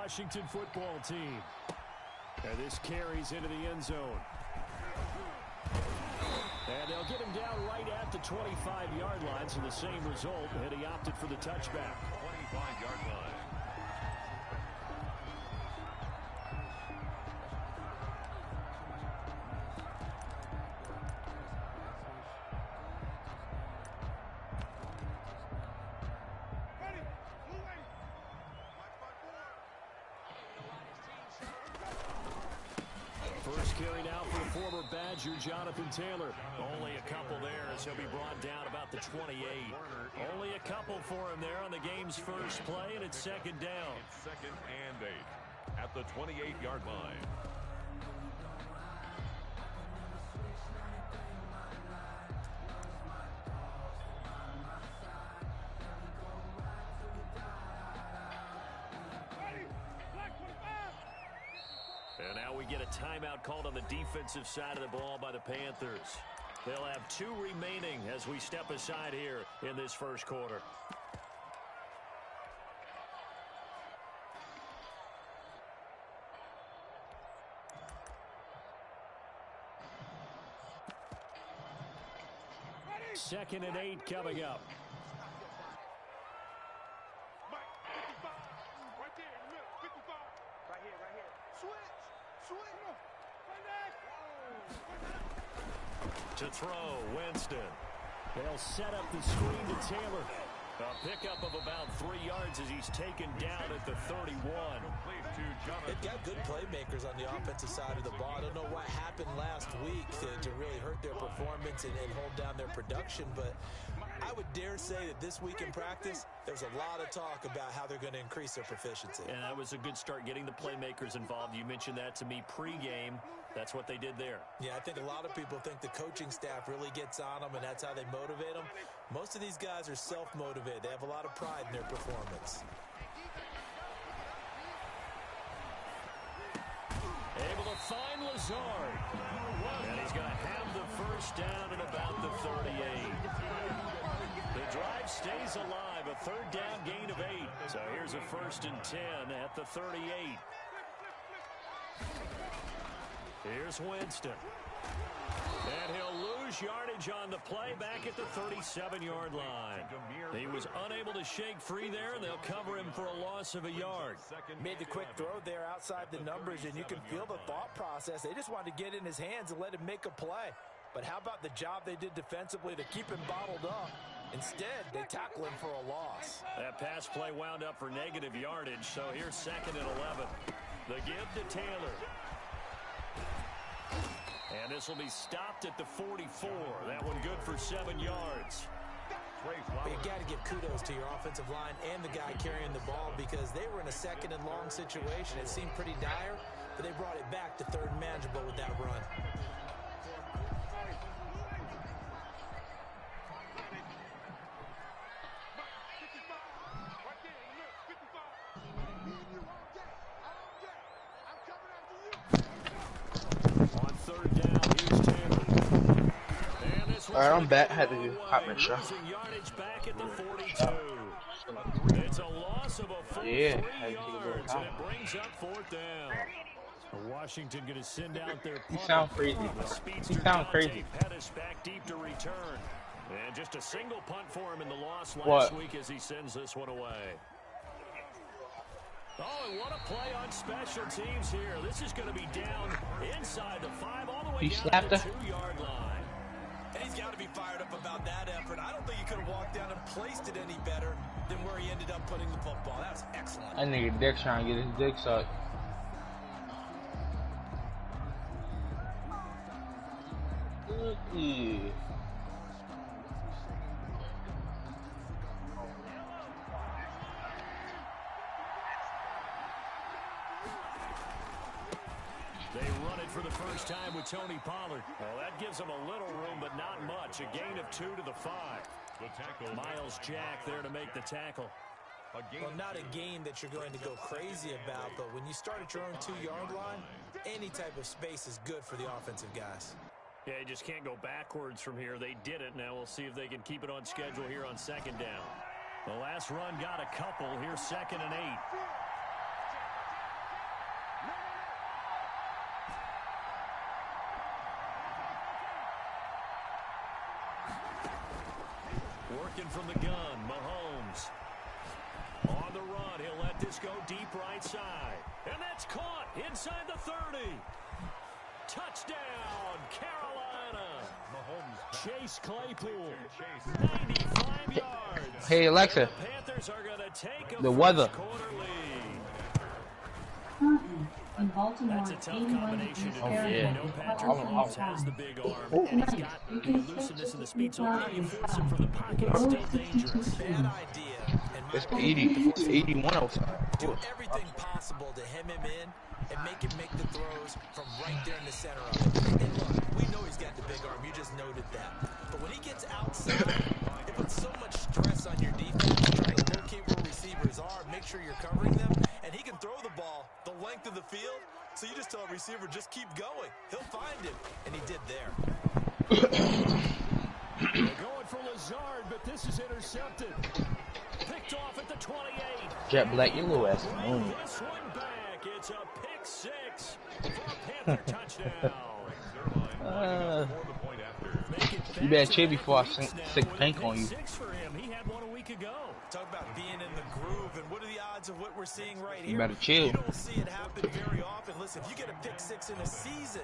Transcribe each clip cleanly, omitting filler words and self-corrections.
Washington football team. And this carries into the end zone. And they'll get him down right at the 25-yard line, so the same result, and he opted for the touchback. 25-yard line. First carry now for the former Badger, Jonathan Taylor. Only a couple there as he'll be brought down about the 28. Only a couple for him there on the game's first play, and it's second down. It's 2nd and 8 at the 28-yard line. And now we get a timeout called on the defensive side of the ball by the Panthers. They'll have 2 remaining as we step aside here in this first quarter. Second and 8 coming up. To throw, Winston. They'll set up the screen to Taylor. A pickup of about 3 yards as he's taken down at the 31. They've got good playmakers on the offensive side of the ball. I don't know what happened last week to really hurt their performance and hold down their production, but I would dare say that this week in practice, there's a lot of talk about how they're going to increase their proficiency. And that was a good start getting the playmakers involved. You mentioned that to me pregame. That's what they did there. Yeah, I think a lot of people think the coaching staff really gets on them, and that's how they motivate them. Most of these guys are self-motivated. They have a lot of pride in their performance. Able to find Lazard. And he's going to have the first down at about the 38. The drive stays alive. A 3rd down gain of 8. So here's a 1st and 10 at the 38. Here's Winston. And he'll lose yardage on the play back at the 37-yard line. He was unable to shake free there, and they'll cover him for a loss of a yard. Made the quick throw there outside the numbers, and you can feel the thought process. They just wanted to get in his hands and let him make a play. But how about the job they did defensively to keep him bottled up? Instead, they tackle him for a loss. That pass play wound up for negative yardage, so here's 2nd and 11. The give to Taylor. And this will be stopped at the 44. That one good for 7 yards. But you got to give kudos to your offensive line and the guy carrying the ball because they were in a 2nd and long situation. It seemed pretty dire, but they brought it back to 3rd and manageable with that run. All right, I'm back. Had to hop my shot. It's a loss of a full 3 yards, and it brings up 4th down. Washington going to send out their punter. You sound crazy. You sound crazy. Pettis back deep to return. And just a single punt for him in the loss last week as he sends this one away. Oh, and what a play on special teams here. This is going to be down inside the 5 all the way down to the 2-yard line. And he's got to be fired up about that effort. I don't think he could have walked down and placed it any better than where he ended up putting the football. That was excellent. That nigga Dick trying to get his dick sucked. Yeah. They run it for the first time with Tony Pollard. Well, that gives them a little room, but not much. A gain of 2 to the 5. The tackle. Miles Jack there to make the tackle. Well, not a game that you're going to go crazy about, but when you start at your own 2-yard line, any type of space is good for the offensive guys. Yeah, you just can't go backwards from here. They did it. Now we'll see if they can keep it on schedule here on 2nd down. The last run got a couple. Here's 2nd and 8. Working from the gun, Mahomes. On the run, he'll let this go deep right side. And that's caught inside the 30. Touchdown, Carolina. Mahomes. Chase Claypool, 95 yards. Hey, Alexa. The Panthers are going to take a The weather. first-quarter lead. In Baltimore, That's a tough 81 combination degrees to Fahrenheit. do. Patrick Oh, Mahomes oh. has the big arm, and he's got the elusiveness and the speed, so how you force him from the pocket is still dangerous. Bad idea. It's 80. It's 81 outside. Do everything possible to hem him in and make him make the throws from right there in the center of it. And look, we know he's got the big arm. You just noted that. But when he gets outside, it puts so much stress on your defense trying to locate where receivers are, make sure you're covering them, and he can throw the ball the length of the field. So you just tell a receiver, just keep going. He'll find him, and he did there. They're going for Lazard, but this is intercepted. Picked off at the 28. Jet Black, your little ass. Bring this one back. It's a pick six for a Panther touchdown. You better chill before I stick pink on you. Six for him. He had one a week ago. Talk about being in the groove, and what are the odds of what we're seeing right here? You better chill. You don't see it happen very often. Listen, if you get a pick six in a season,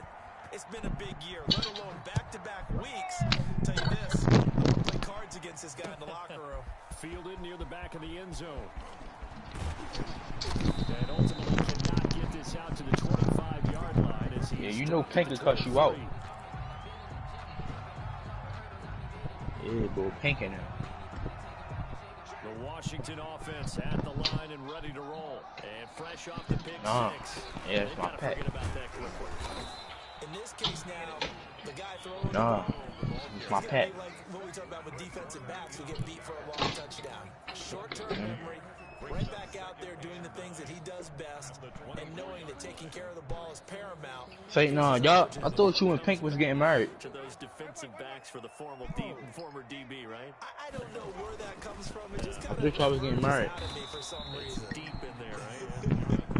it's been a big year, let alone back-to-back weeks. Tell you this, I'm going to play cards against this guy in the locker room. Fielded near the back of the end zone. And ultimately cannot get this out to the 25-yard line. As he Yeah, you know Pink will cut you out. Yeah, boy, Pink in there. The Washington offense at the line and ready to roll. And fresh off the pick six. Yeah, it's They've my got to pet. forget about that quickly. In this case now, the guy throwing Nah, the ball, it's my pet. like what we talk about with defensive backs who get beat for a long touchdown. Short-term memory, right back out there doing the things that he does best, and knowing that taking care of the ball is paramount. Say, no, y'all, I thought you and Pink was getting married. To those defensive backs for the former DB, right? I don't know where that comes from. It just I kind thought y'all was getting married. out of me for some reason. Deep in there, right?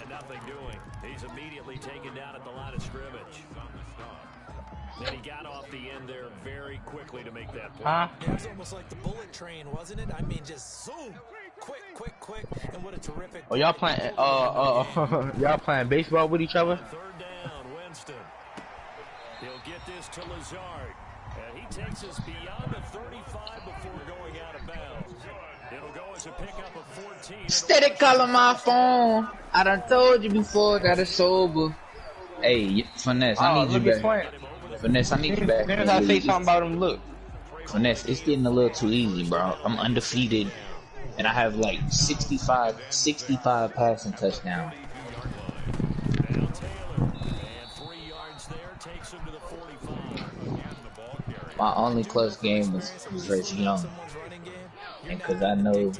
And nothing doing. He's immediately taken down at the line of scrimmage. Then he got off the end there very quickly to make that play. Huh? It was almost like the bullet train, wasn't it? I mean, just zoom, quick, and what a terrific. Oh, y'all playing, y'all playing baseball with each other? Third down, Winston. He'll get this to Lazard. And he takes us beyond the 35 before going out of bounds. It'll go as a pickup of 14. Steady calling my phone. I done told you before that it's sober. Hey, Finesse, I need you look, it's back. playing. Finesse, I need you back. As soon as I say something about him, look. Finesse, it's getting a little too easy, bro. I'm undefeated, and I have like 65 passing touchdowns. Now Taylor. And 3 yards there takes him to the 45. My only close game was versus Young, and because I know,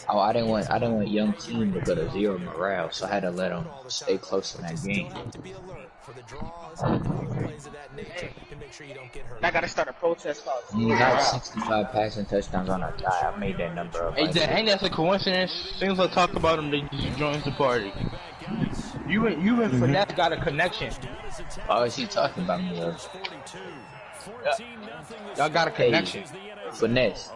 I didn't want Young team to go to 0 morale, so I had to let them stay close in that game. To be alert for the draws and all the plays of that nature to make sure you don't get hurt. I gotta start a protest call. You got 65 passing touchdowns on our tie. I made that number up. Hey, ain't that a coincidence? Soon as I talk about him, they just joins the party. You and Finesse got a connection. Why is he talking about me, though? Y'all got a connection. Finesse.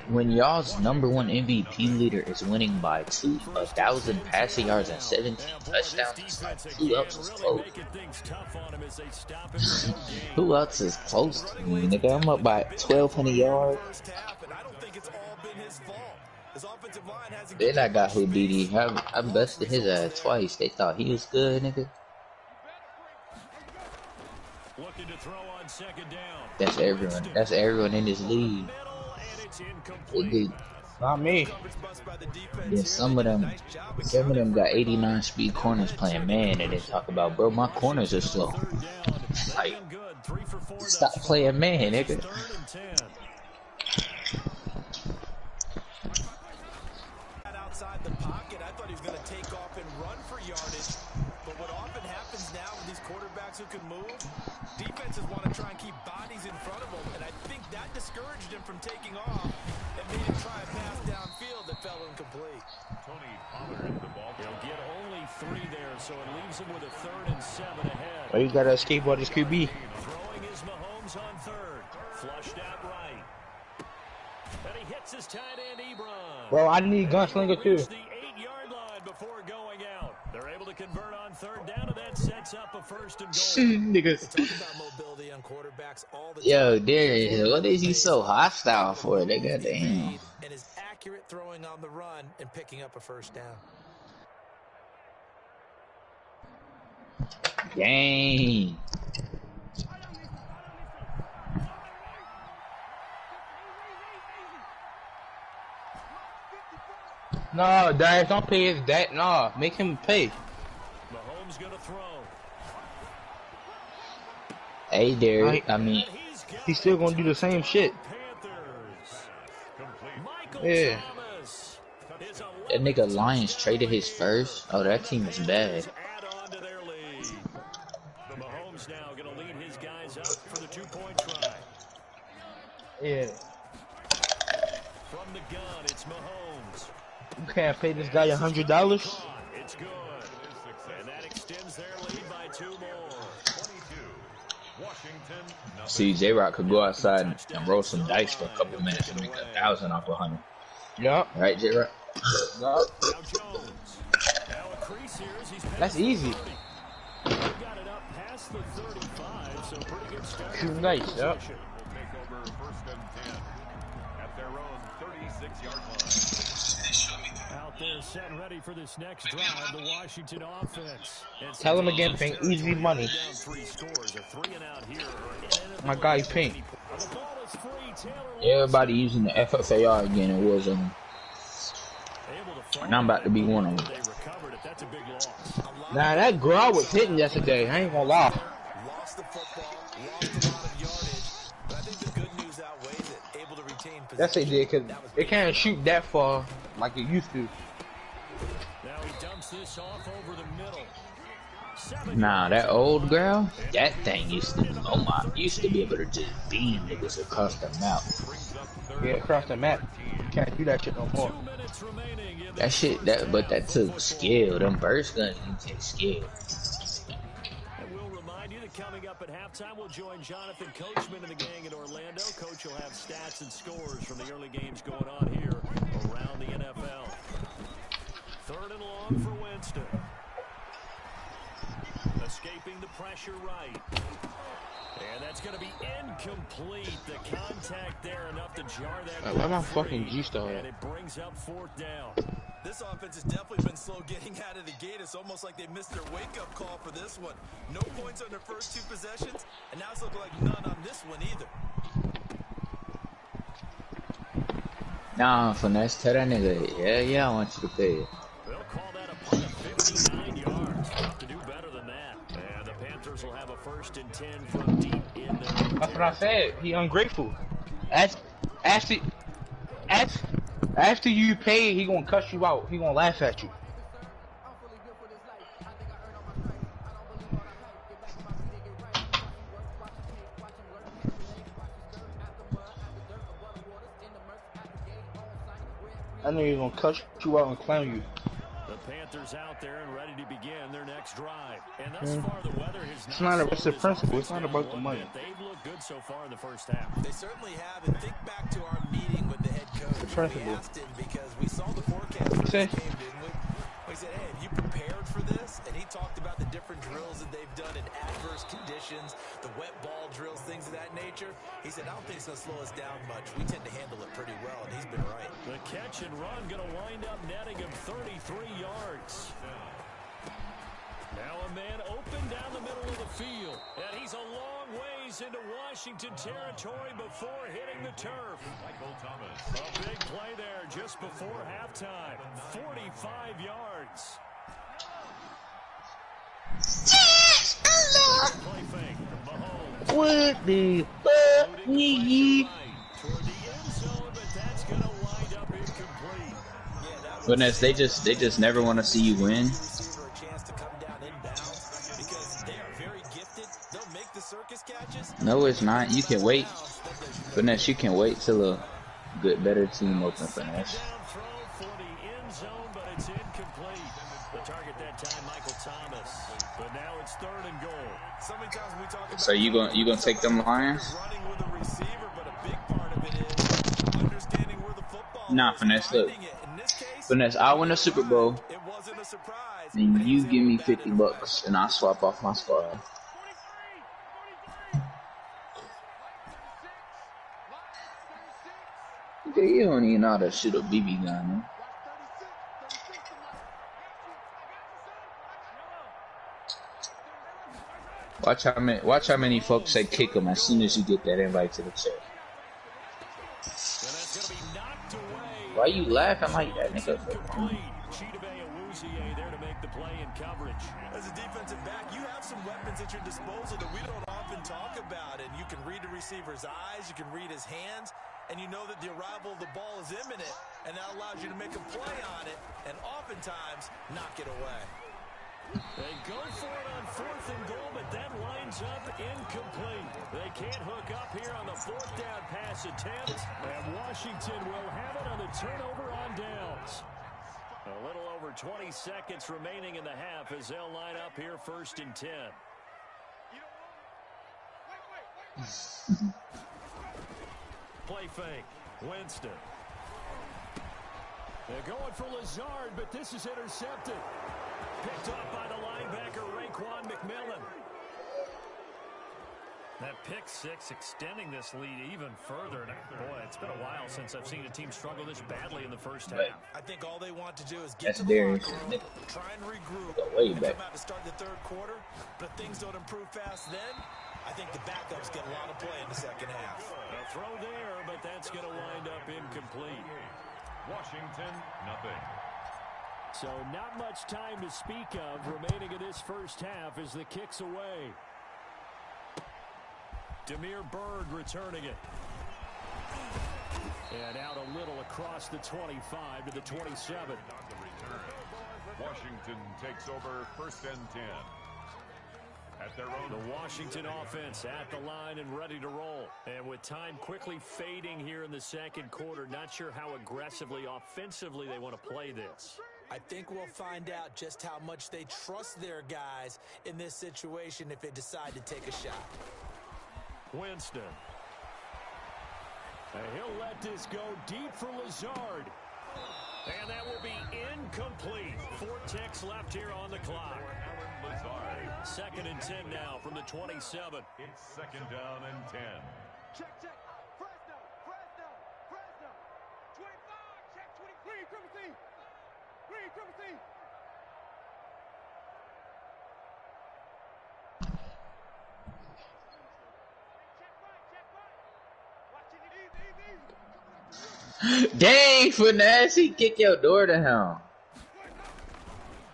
When y'all's #1 MVP leader is winning by 1,000 passing yards and 17 touchdowns, who else is close? Who else is close to me, nigga? I'm up by 1,200 yards. Then I got Houdini. I busted his ass twice. They thought he was good, nigga. Looking to throw on second down. That's everyone. That's everyone in this league. Not me. Yeah, some of them got 89 speed corners playing man, and they talk about, bro, my corners are slow. Like, stop playing man, nigga. Outside the pocket, I thought he was going to take off and run for yardage. But what often happens now with these quarterbacks who can move, defenses want to try and keep bodies in front of them, and I think that discouraged him from taking off and made him try a pass downfield that fell incomplete. Tony Pollard, the ball. He'll get only 3 there, so it leaves him with a 3rd and 7 ahead. Well, you gotta escape all this QB. Throwing third. Flushed out right. And he hits his tight end, Ebron. Bro, I need Gunslinger too. The 8-yard line before going out. They're able to convert on third down, and that sets up a first and goal. Niggas. Talk about mobility on quarterbacks all the time. Yo, Darius, what is he so hostile for? They got damn. And is accurate throwing on the run and picking up a first down. Dang. No, Darius, don't pay his debt. No, make him pay. Mahomes gonna throw. Hey, Darius, I mean, He's still gonna do the same shit. Yeah. that nigga Lions traded his first. Oh, that team is bad. Add on to their lead. Mahomes now gonna lead his guys up for the 2-point try. Yeah. From the gun, it's Mahomes. You can't pay this guy $100. It's good. And that extends their lead by 2 more. See, J-Rock could go outside and roll some dice for a couple minutes and make 1,000 off 100. Yup. Right, J-Rock? Yup. Now Jones. Now a crease here as he's That's easy. He got it up past the 35, so pretty good start. Too nice, yup. Will take over first and 10 at their own 36-yard line. Out there set and ready for this next drive, the Washington offense. And Tell him again, Pink, easy money. down 3 scores, a 3 and out here. My guy, Pink. The ball is free. Taylor Everybody using the FFAR again in Warzone. And I'm about to be one of them. They recovered it. That's a big loss. Nah, that girl was hitting yesterday. I ain't gonna lie. Lost the football, lost a lot of yardage, but I think the good news outweighs it. Able to retain possession. Yes, they did, because it can't shoot that far like it used to. Now he dumps this off over the middle. Nah, that old girl, that thing used to, oh my, used to be able to just beam niggas across the map. Yeah, across the map. You can't do that shit no more. 2 minutes remaining in That shit, but that took skill. Them burst guns, you take skill. And we'll remind you that coming up at halftime, we'll join Jonathan Coachman and the gang in Orlando. Coach will have stats and scores from the early games going on here around the NFL. 3rd and long for Winston. Escaping the pressure right. And that's going to be incomplete. The contact there enough to jar that. Why my fucking G-Star And at? it brings up 4th down. This offense has definitely been slow getting out of the gate. It's almost like they missed their wake-up call for this one. No points on their first 2 possessions, and now it's looking like none on this one either. Nah, finesse, tell that nigga, yeah, I want you to pay it. They'll call that a punt of 59 yards. Tough to do better than that. And the Panthers will have a 1st and 10 from deep in their That's what I said. He ungrateful. After you pay, he gonna cuss you out. He gonna laugh at you. I know he's gonna cuss you out and clown you. The Panthers out there and ready to begin their next drive. And thus far, the weather has It's not slowed it's the this principle. offense It's not down about the one money. bit. They've looked good so far in the first half. They certainly have, and think back to our meeting with the head coach. The principle. We asked him because we saw the forecast for this Say. game, didn't we? We said, hey, have you prepared for this? And he talked about the different drills that they've done in adverse conditions, the wet ball drills, things of that nature. He said, I don't think it's going to slow us down much. We tend to handle it pretty well, and he's been right. The catch and run going to wind up netting him 33 yards. Now a man open down the middle of the field. And he's a long ways into Washington territory before hitting the turf. Michael Thomas. A big play there just before halftime. 45 yards. Play fake. Mahomes. What the fuck, nigga? Toward the end zone, but that's going to wind up incomplete. Goodness, they just never want to see you win. Receiver a chance to come down inbounds because they are very gifted. They'll make the circus catches. No, it's not. You can wait. Finesse, you can wait till a good, better team open finesse. Down throw for the end zone, but it's incomplete. The target that time, Michael Thomas. But now it's 3rd and goal. So many times we talk about So you gonna take them Lions? running with a Nah, Finesse, look. Finesse, I win a Super Bowl, and you give me $50, and I'll swap off my squad. Okay, you don't even know how to shoot a BB gun, man. Watch how many folks say kick him as soon as you get that invite to the chat. Why you laughing like that, nigga? As a defensive back, you have some weapons at your disposal that we don't often talk about, and you can read the receiver's eyes, you can read his hands, and you know that the arrival of the ball is imminent, and that allows you to make a play on it, and oftentimes knock it away. They go for it on 4th and goal, but that lines up incomplete. They can't hook up here on the 4th down pass attempt, and Washington will have it on the turnover on downs. A little over 20 seconds remaining in the half as they'll line up here 1st and 10. Play fake. Winston. They're going for Lazard, but this is intercepted. Picked up by the linebacker, Raekwon McMillan. That pick six extending this lead even further. Boy, it's been a while since I've seen a team struggle this badly in the first half. I think all they want to do is get to the locker room, try and regroup, and come out to start the 3rd quarter. But if things don't improve fast then, I think the backups get a lot of play in the 2nd half. A throw there, but that's going to wind up incomplete. Washington, nothing. So not much time to speak of remaining in this first half as the kick's away. Damiere Byrd returning it. And out a little across the 25 to the 27. Washington takes over 1st and 10. At their own. The Washington offense at the line and ready to roll. And with time quickly fading here in the 2nd quarter, not sure how aggressively, offensively they want to play this. I think we'll find out just how much they trust their guys in this situation if they decide to take a shot. Winston. And he'll let this go deep for Lazard. And that will be incomplete. 4 ticks left here on the clock. 2nd and 10 now from the 27. It's 2nd down and 10. Check. Fresno. 25. Check 23. Triple C. Triple C. Dang, Finesse, he kick your door to him.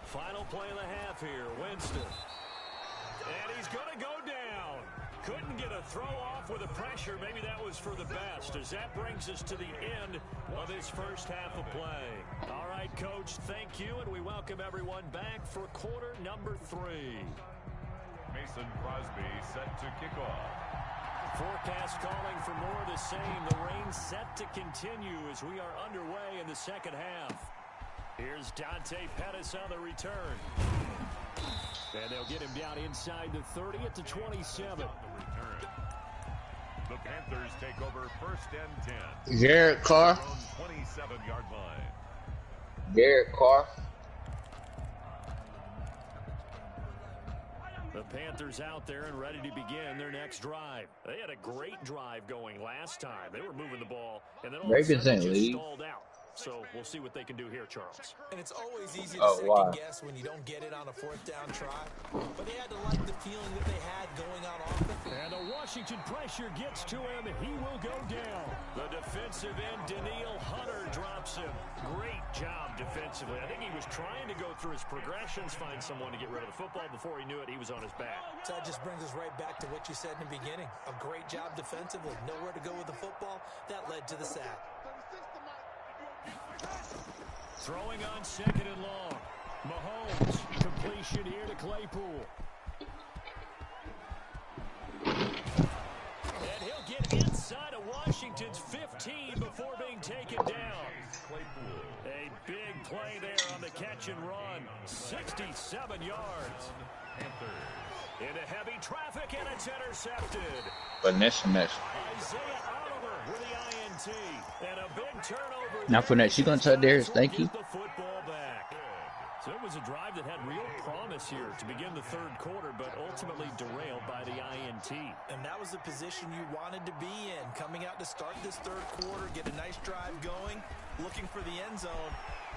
Final play of the half here, Winston. And he's going to go down. Couldn't get a throw off with the pressure. Maybe that was for the best, as that brings us to the end of this first half of play. All right, Coach, thank you, and we welcome everyone back for quarter number 3. Mason Crosby set to kick off. Forecast calling for more of the same. The rain set to continue as we are underway in the 2nd half. Here's Dante Pettis on the return. And they'll get him down inside the 30 at the 27. The Panthers take over 1st and 10. Garrett Carr. 27-yard line. Garrett Carr. The Panthers out there and ready to begin their next drive. They had a great drive going last time. They were moving the ball, and then all of a sudden it just stalled out. So we'll see what they can do here, Charles. And it's always easy to second guess when you don't get it on a 4th down try. But they had to like the feeling that they had going on offense. And the Washington pressure gets to him. He will go down. The defensive end, Danielle Hunter, drops him. Great job defensively. I think he was trying to go through his progressions, find someone to get rid of the football. Before he knew it, he was on his back. So that just brings us right back to what you said in the beginning. A great job defensively. Nowhere to go with the football. That led to the sack. Throwing on 2nd and long. Mahomes, completion here to Claypool. And he'll get inside of Washington's 15 before being taken down. A big play there on the catch and run. 67 yards. Into heavy traffic, and it's intercepted. Finesse. Isaiah Oliver with the INT. And a big turnover. Now Fournette, she gonna touch theirs. Thank you. The football back. So it was a drive that had real promise here to begin the third quarter, but ultimately derailed by the INT. And that was the position you wanted to be in. Coming out to start this third quarter, get a nice drive going, looking for the end zone,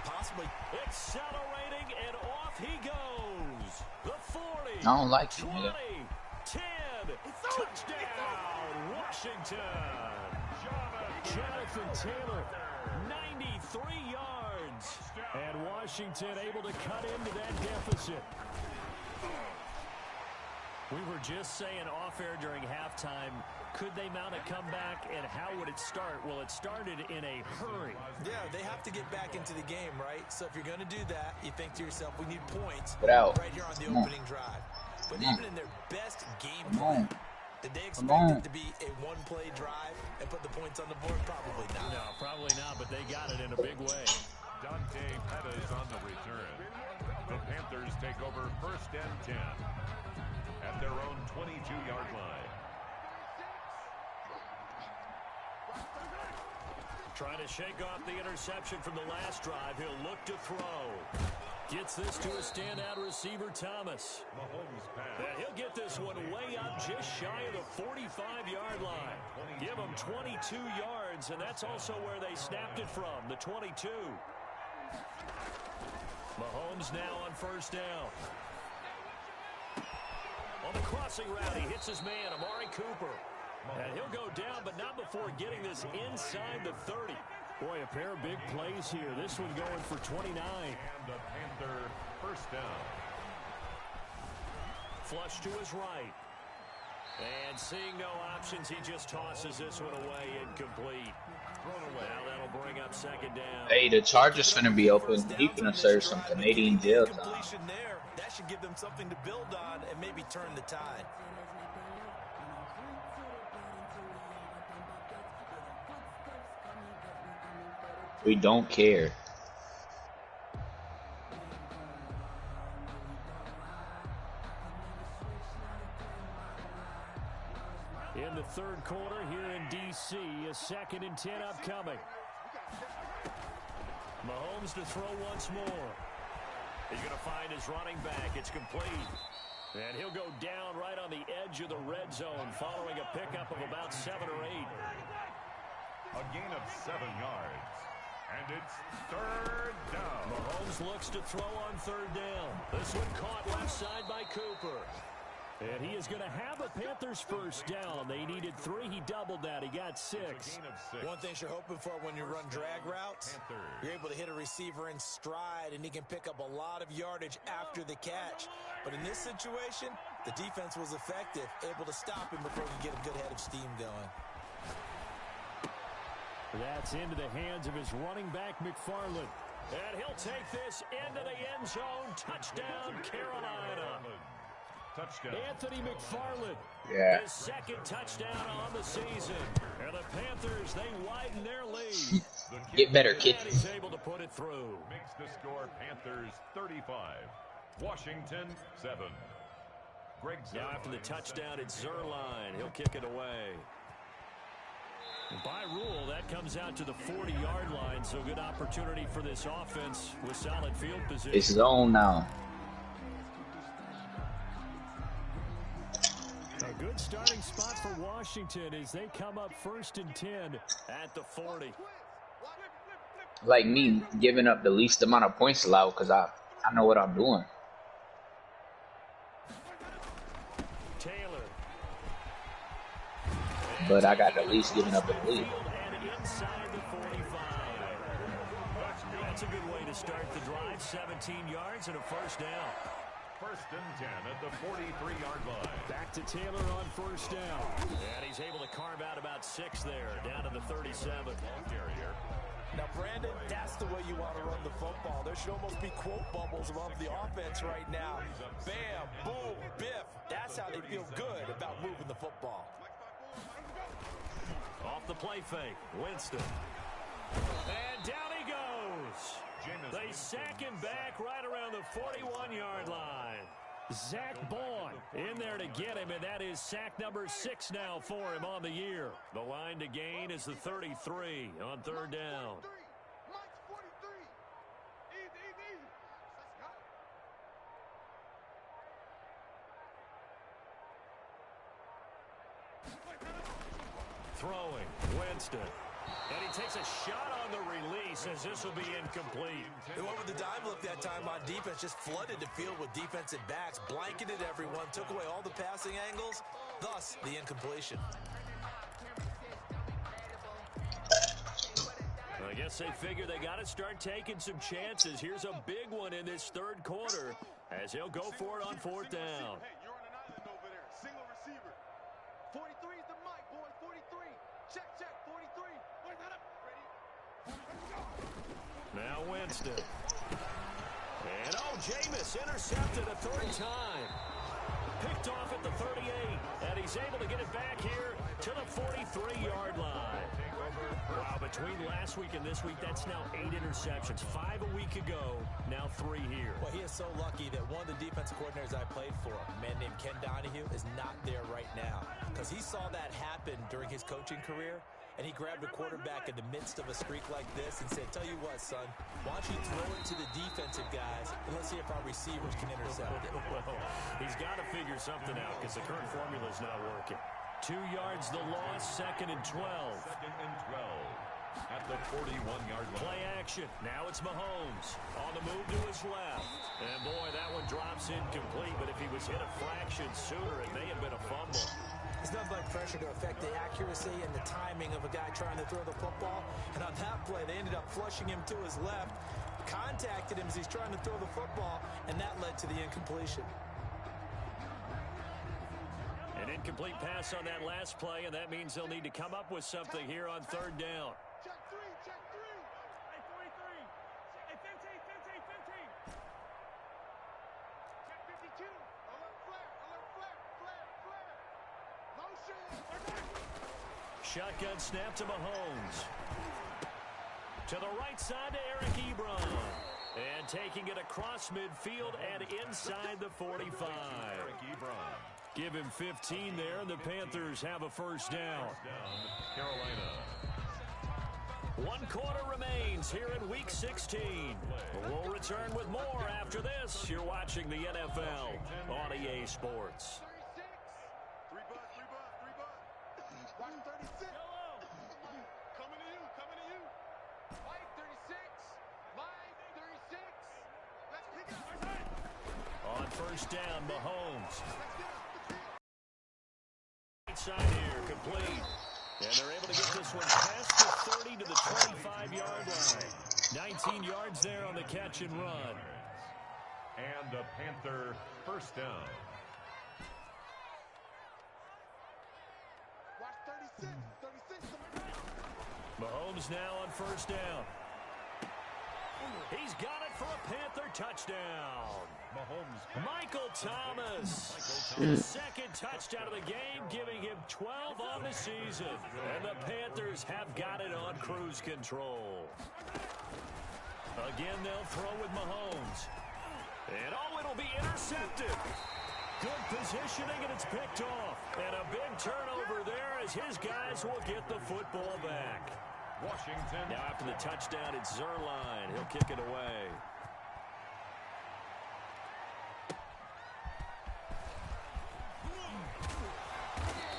possibly. Accelerating, and off he goes. The 40. I don't like you, 20, nigga. 10, touchdown, Washington. Jonathan Taylor, 93 yards. And Washington able to cut into that deficit. We were just saying off-air during halftime, could they mount a comeback, and how would it start? Well, it started in a hurry. Yeah, they have to get back into the game, right? So if you're going to do that, you think to yourself, we need points Without. right here on the opening drive. But even in their best game plan, did they expect it to be a one-play drive and put the points on the board? Probably not. No, probably not, but they got it in a big way. Dante Pettis on the return. The Panthers take over 1st and 10 at their own 22-yard line. Trying to shake off the interception from the last drive. He'll look to throw. Gets this to a standout receiver, Thomas. Mahomes pass. And he'll get this one way up just shy of the 45-yard line. Give him 22 yards, and that's also where they snapped it from, the 22. Mahomes now on 1st down. On the crossing route, he hits his man, Amari Cooper. And he'll go down, but not before getting this inside the 30. Boy, a pair of big plays here. This one going for 29. And the Panther 1st down. Flush to his right. And seeing no options, he just tosses this one away, incomplete. Now that'll bring up 2nd down. Hey, the Chargers finna be open. He finna serve some Canadian jail time. Completion there. That should give them something to build on and maybe turn the tide. We don't care. In the third quarter here in D.C., a 2nd and 10 upcoming. Mahomes to throw once more. He's going to find his running back. It's complete. And he'll go down right on the edge of the red zone following a pickup of about 7 or 8. A gain of 7 yards. And it's 3rd down. Mahomes looks to throw on 3rd down. This one caught left side by Cooper. And he is going to have a Panthers 1st down. They needed 3. He doubled that. He got 6. One thing you're hoping for when you run drag routes, you're able to hit a receiver in stride, and he can pick up a lot of yardage after the catch. But in this situation, the defense was effective, able to stop him before he could get a good head of steam going. That's into the hands of his running back, McFarland. And he'll take this into the end zone. Touchdown, Carolina. Touchdown. Anthony McFarland. Yeah. His 2nd touchdown on the season. And the Panthers, they widen their lead. Get better, kid. And he's able to put it through. Makes the score Panthers 35. Washington 7. Greg Zuerlein. Now after the touchdown, it's Zuerlein. He'll kick it away. By rule, that comes out to the 40-yard line, so good opportunity for this offense with solid field position. It's zone now. A good starting spot for Washington as they come up 1st and 10 at the 40. Like me giving up the least amount of points allowed because I know what I'm doing. Taylor. But I got the least giving up the lead. And inside the 45. That's a good way to start the drive. 17 yards and a 1st down. 1st and 10 at the 43-yard line. Back to Taylor on 1st down. And he's able to carve out about 6 there, down to the 37. Carrier. Now, Brandon, that's the way you want to run the football. There should almost be quote bubbles above the offense right now. Bam, boom, biff. That's how they feel good about moving the football. Off the play fake, Winston. And down he goes. They sack him back right around the 41-yard line. Zach Bond in there to get him, and that is sack number 6 now for him on the year. The line to gain is the 33 on third down. Throwing, Winston. And he takes a shot on the release as this will be incomplete. They went with the dime look that time on defense, just flooded the field with defensive backs, blanketed everyone, took away all the passing angles, thus the incompletion. I guess they figure they got to start taking some chances. Here's a big one in this third quarter as he'll go for it on fourth down. Hey, you're on an island over there. Single receiver. 43 is the mic, boy. 43. Check, 43. Boys, head up. Ready? Now Winston. And Jameis intercepted a third time. Picked off at the 38. And he's able to get it back here to the 43-yard line. Wow, between last week and this week, that's now 8 interceptions. 5 a week ago, now 3 here. Well, he is so lucky that one of the defensive coordinators I played for, a man named Ken Donahue, is not there right now. Because he saw that happen during his coaching career, and he grabbed a quarterback in the midst of a streak like this and said, tell you what, son, why don't you throw it to the defensive guys, and let's see if our receivers can intercept it. Well, he's got to figure something out because the current formula is not working. 2 yards the loss, 2nd and 12. 2nd and 12 at the 41-yard line. Play action. Now it's Mahomes on the move to his left. And boy, that one drops incomplete, but if he was hit a fraction sooner, it may have been a fumble. There's nothing like pressure to affect the accuracy and the timing of a guy trying to throw the football. And on that play, they ended up flushing him to his left, contacted him as he's trying to throw the football, and that led to the incompletion. An incomplete pass on that last play, and that means they'll need to come up with something here on third down. Check 3. Hey, 43. Hey, 15. Check 52. Alert flare. Motion. Shotgun snap to Mahomes. To the right side to Eric Ebron. And taking it across midfield and inside the 45. Eric Ebron. Give him 15 there, and the Panthers have a first down. Carolina. 1 quarter remains here in Week 16. We'll return with more after this. You're watching the NFL on EA Sports. 3 bucks. Watch 36. Coming to you. Live 36. Let's pick up. On first down, Mahomes. Side here, complete. And they're able to get this one past the 30 to the 25-yard line. 19 yards there on the catch and run. And a Panther first down. Watch 36. Mahomes now on first down. He's got it for a Panther touchdown. Mahomes. Michael Thomas. His second touchdown of the game, giving him 12 on the season. And the Panthers have got it on cruise control. Again, they'll throw with Mahomes. And it'll be intercepted. Good positioning, and it's picked off. And a big turnover there as his guys will get the football back. Washington. Now after the touchdown, it's Zuerlein. He'll kick it away.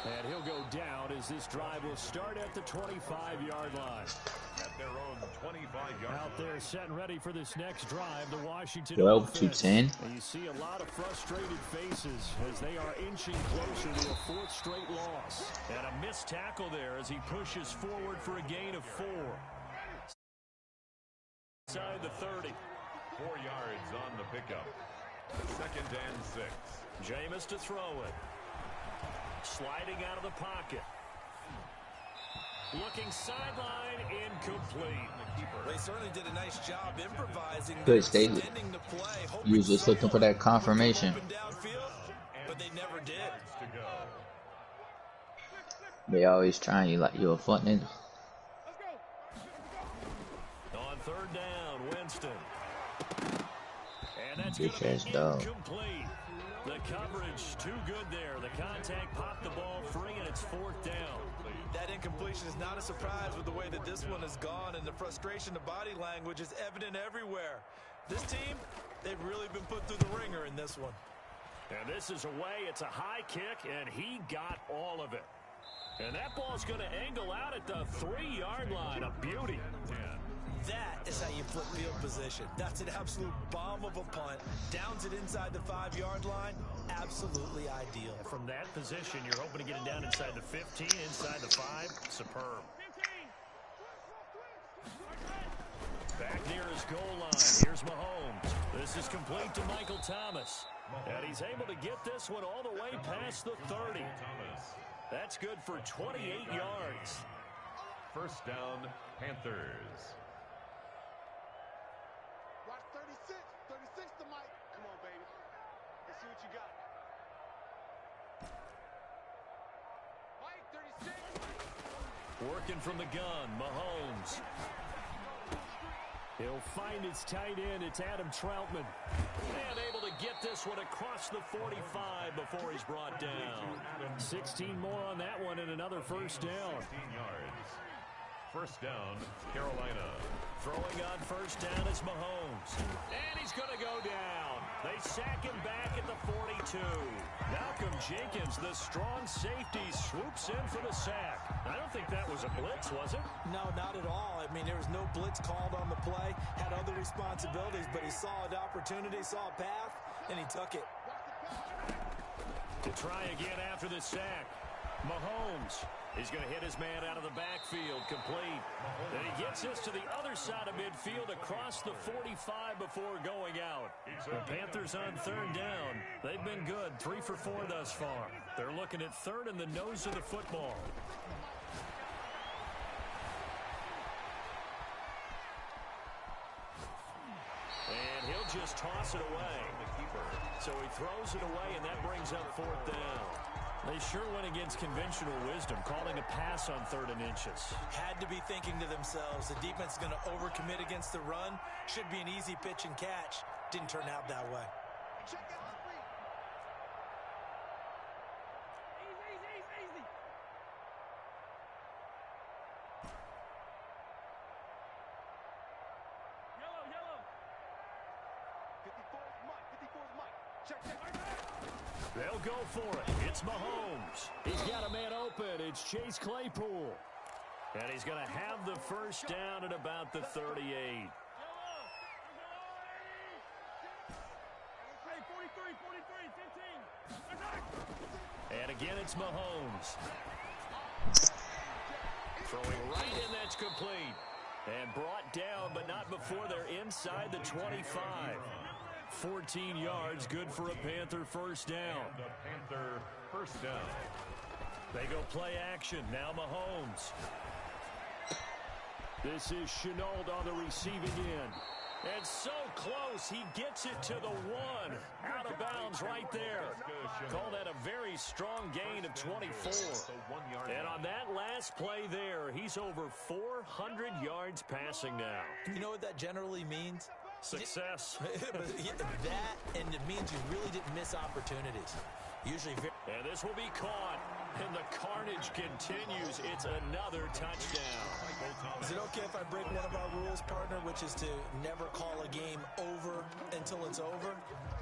And he'll go down as this drive will start at the 25-yard line. At their own 25-yard line. Out there set and ready for this next drive, the Washington 12 to offense. 10. And you see a lot of frustrated faces as they are inching closer to a 4th straight loss. And a missed tackle there as he pushes forward for a gain of 4. Inside the 30. 4 yards on the pickup. 2nd and 6. Jameis to throw it. Sliding out of the pocket. Looking sideline, incomplete. They certainly did a nice job improvising. Good Staley. The play, You was just looking for that confirmation. But they never did. To go. They always trying you like you're a front nigga. On third down, Winston. And that's Bitch going ass to be dog. incomplete. The coverage too good there. The contact popped the ball free, and it's 4th down. That incompletion is not a surprise with the way that this one has gone, and the frustration, the body language is evident everywhere. This team, they've really been put through the ringer in this one. And this is away. It's a high kick, and he got all of it. And that ball's going to angle out at the 3-yard line. A beauty. That is how you flip field position. That's an absolute bomb of a punt. Downs it inside the 5-yard line. Absolutely ideal. From that position, you're hoping to get it down inside the 15, inside the 5. Superb. Back near his goal line. Here's Mahomes. This is complete to Michael Thomas. And he's able to get this one all the way past the 30. That's good for 28 yards. First down, Panthers. Watch 36. 36 to Mike. Come on, baby. Let's see what you got. Mike, 36. Working from the gun, Mahomes. He'll find his tight end. It's Adam Troutman. And able to get this one across the 45 before he's brought down. 16 more on that one and another first down. 16 yards. First down, Carolina. Throwing on first down is Mahomes. And he's going to go down. They sack him back at the 42. Malcolm Jenkins, the strong safety, swoops in for the sack. I don't think that was a blitz, was it? No, not at all. I mean, there was no blitz called on the play. Had other responsibilities, but he saw an opportunity, saw a path, and he took it. To try again after the sack. Mahomes. He's going to hit his man out of the backfield, complete. Then he gets this to the other side of midfield across the 45 before going out. The Panthers on 3rd down. They've been good, 3 for 4 thus far. They're looking at 3rd in the nose of the football. And he'll just toss it away. So he throws it away, and that brings up 4th down. They sure went against conventional wisdom, calling a pass on 3rd and inches. Had to be thinking to themselves, the defense is going to overcommit against the run. Should be an easy pitch and catch. Didn't turn out that way. Check out the screen. Easy. Yellow. 54 is Mike. Check. They'll go for it. It's Mahomes. He's got a man open. It's Chase Claypool. And he's going to have the first down at about the 38. Hey, 43, 15. And again, it's Mahomes. Throwing right in, that's complete. And brought down, but not before they're inside the 25. 14 yards, good for a Panther first down. The Panther first down. They go play action. Now Mahomes. This is Shenault on the receiving end. And so close, he gets it to the 1. Out of bounds right there. Call that a very strong gain of 24. And on that last play there, he's over 400 yards passing now. You know what that generally means? Success. That, and it means you really didn't miss opportunities. Usually and this will be caught. And the carnage continues. It's another touchdown. Is it okay if I break one of our rules, partner, which is to never call a game over until it's over?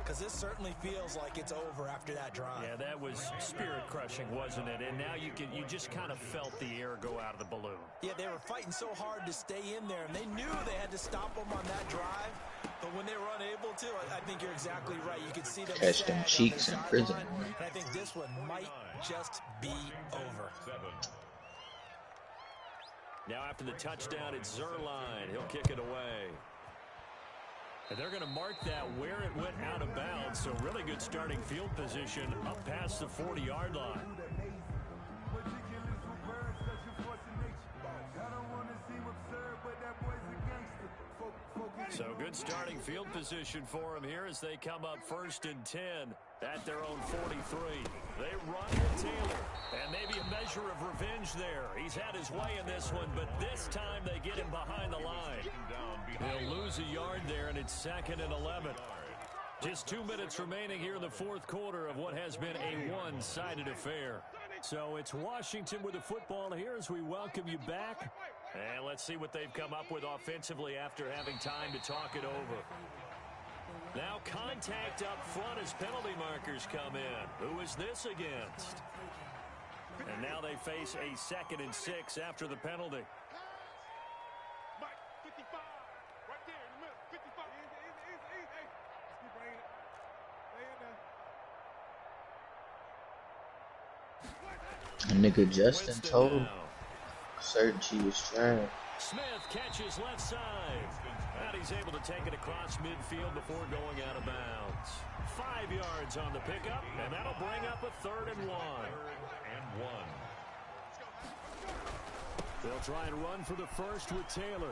Because this certainly feels like it's over after that drive. Yeah, that was spirit-crushing, wasn't it? And now you just kind of felt the air go out of the balloon. Yeah, they were fighting so hard to stay in there, and they knew they had to stop them on that drive. But when they were unable to, I think you're exactly right. You could see them catch them cheeks in prison. And I think this one might just be over. Now after the touchdown, it's Zuerlein. He'll kick it away. And they're going to mark that where it went out of bounds. So really good starting field position up past the 40-yard line. So good starting field position for him here as they come up 1st and 10 at their own 43. They run to Taylor, and maybe a measure of revenge there. He's had his way in this one, but this time they get him behind the line. They'll lose a yard there, and it's 2nd and 11. Just 2 minutes remaining here in the fourth quarter of what has been a one-sided affair. So it's Washington with the football here as we welcome you back. And let's see what they've come up with offensively after having time to talk it over. Now contact up front as penalty markers come in. Who is this against? And now they face a 2nd and 6 after the penalty. Mike, 55. Right there in the middle. 55. Easy. Hey, let's keep bringing it. Stay in there. A nigga Justin told Sergi was trash. Smith catches left side. And he's able to take it across midfield before going out of bounds. 5 yards on the pickup, and that'll bring up a 3rd and 1. They'll try and run for the first with Taylor.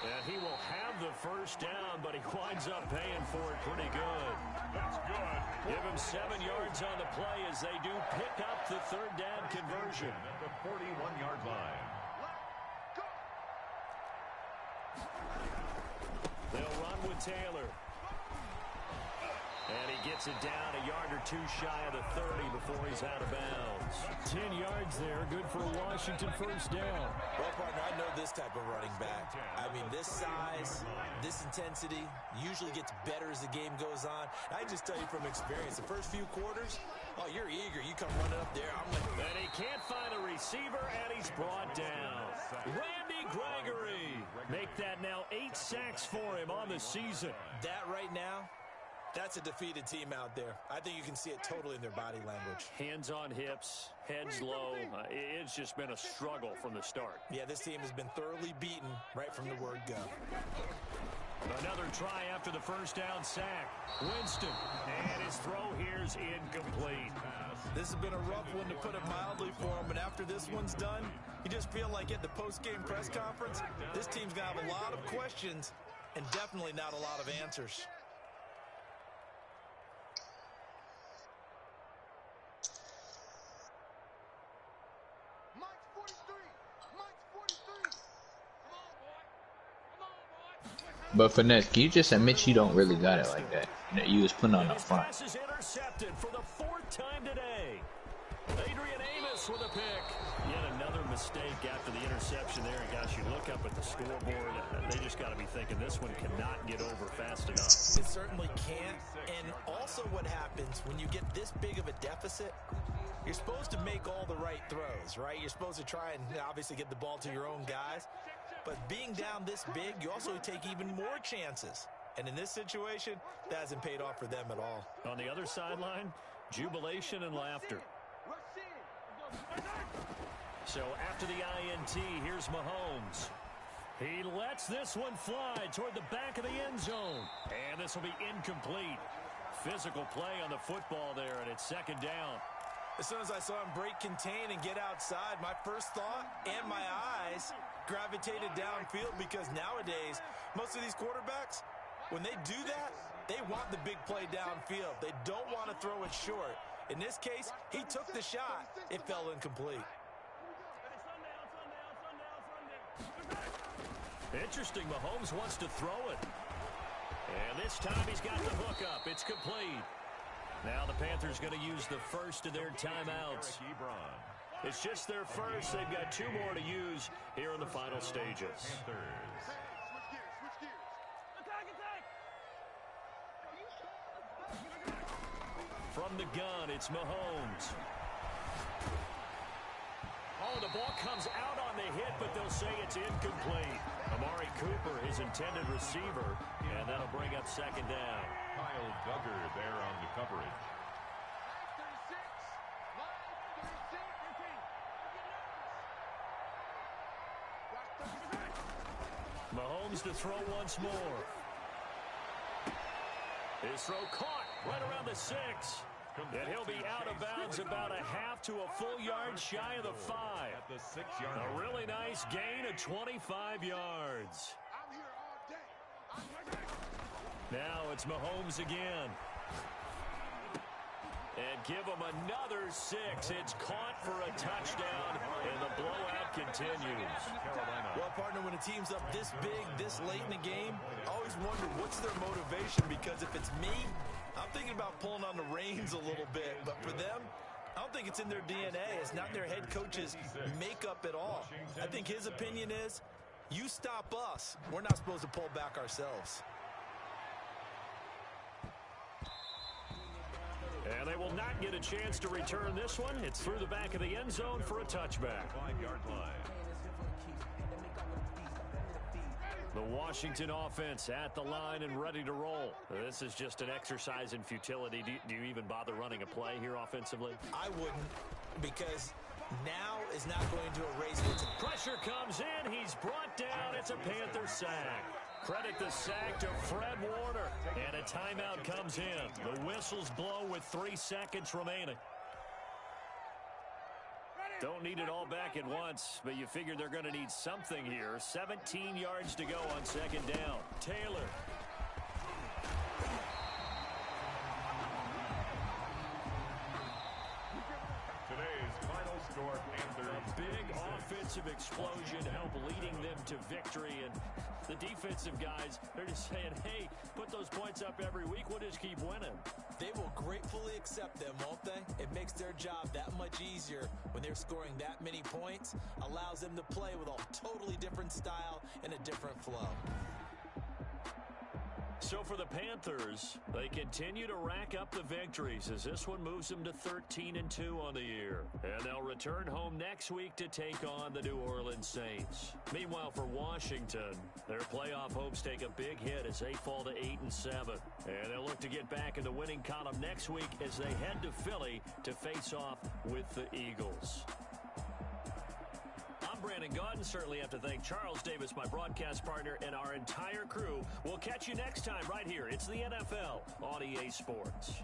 And he will have the first down, but he winds up paying for it pretty good. That's good. Give him 7 yards on the play as they do pick up the 3rd down conversion. At the 41-yard line. They'll run with Taylor. And he gets it down a yard or 2 shy of the 30 before he's out of bounds. 10 yards there, good for a Washington first down. Well, partner, I know this type of running back. I mean, this size, this intensity usually gets better as the game goes on. I can just tell you from experience, the first few quarters, oh, you're eager. You come running up there. And he can't find a receiver, and he's brought down. Randy Gregory. Make that now 8 sacks for him on the season. That right now, that's a defeated team out there. I think you can see it totally in their body language. Hands on hips, heads low. It's just been a struggle from the start. Yeah, this team has been thoroughly beaten right from the word go. Another try after the first down sack. Winston, and his throw here's incomplete. This has been a rough one, to put it mildly, for him, but after this one's done, you just feel like at the post-game press conference, this team's going to have a lot of questions and definitely not a lot of answers. Mike's 43. Mike's 43. Come on, boy. Come on, boy. But Finesse, can you just admit you don't really got it like that? You know, you was putting on the His front. pass is intercepted for the 4th time today. Adrian Amos with a pick. Yet another mistake after the interception there. And gosh, you look up at the scoreboard, they just got to be thinking this one cannot get over fast enough. It certainly can't. And also what happens when you get this big of a deficit, you're supposed to make all the right throws, right? You're supposed to try and obviously get the ball to your own guys. But being down this big, you also take even more chances. And in this situation, that hasn't paid off for them at all. On the other sideline, jubilation and laughter. So after the INT, here's Mahomes. He lets this one fly toward the back of the end zone. And this will be incomplete. Physical play on the football there, and it's 2nd down. As soon as I saw him break contain and get outside, my first thought and my eyes gravitated downfield, because nowadays, most of these quarterbacks, when they do that, they want the big play downfield. They don't want to throw it short. In this case, he took the shot. It fell incomplete. Interesting, Mahomes wants to throw it. And this time he's got the hook up. It's complete. Now the Panthers going to use the first of their timeouts. It's just their first. They've got 2 more to use here in the final stages. Switch gears. From the gun, it's Mahomes. Oh, the ball comes out on the hit, but they'll say it's incomplete. Amari Cooper, his intended receiver, and that'll bring up 2nd down. Kyle Duggar there on the coverage. Mahomes to throw once more. His throw caught right around the 6. And he'll be out of bounds about a half to a full yard shy of the 5. At the 6-yard line. A really nice gain of 25 yards. I'm here all day. Now it's Mahomes again. And give him another 6. It's caught for a touchdown, and the blowout continues. Well, partner, when teams up this big, this late in the game, I always wonder what's their motivation, because if it's me, I'm thinking about pulling on the reins a little bit. But for them, I don't think it's in their DNA. It's not their head coach's makeup at all. I think his opinion is, you stop us, we're not supposed to pull back ourselves. And they will not get a chance to return this one. It's through the back of the end zone for a touchback. 5-yard line. The Washington offense at the line and ready to roll. This is just an exercise in futility. Do you even bother running a play here offensively? I wouldn't, because now is not going to erase what's in. Pressure comes in. He's brought down. It's a Panther sack. Credit the sack to Fred Warner. And a timeout comes in. The whistles blow with 3 seconds remaining. Don't need it all back at once, but you figure they're going to need something here. 17 yards to go on second down. Taylor. Today's final score, Panthers. A big offensive explosion help leading them to victory. And the defensive guys, they're just saying, hey, put those points up every week. We'll just keep winning. They will gratefully accept them, won't they? It makes their job that much easier when they're scoring that many points. Allows them to play with a totally different style and a different flow. So for the Panthers, they continue to rack up the victories as this one moves them to 13-2 on the year. And they'll return home next week to take on the New Orleans Saints. Meanwhile, for Washington, their playoff hopes take a big hit as they fall to 8-7. And they'll look to get back in the winning column next week as they head to Philly to face off with the Eagles. I'm Brandon Gaudin. Certainly have to thank Charles Davis, my broadcast partner, and our entire crew. We'll catch you next time right here. It's the NFL on EA Sports.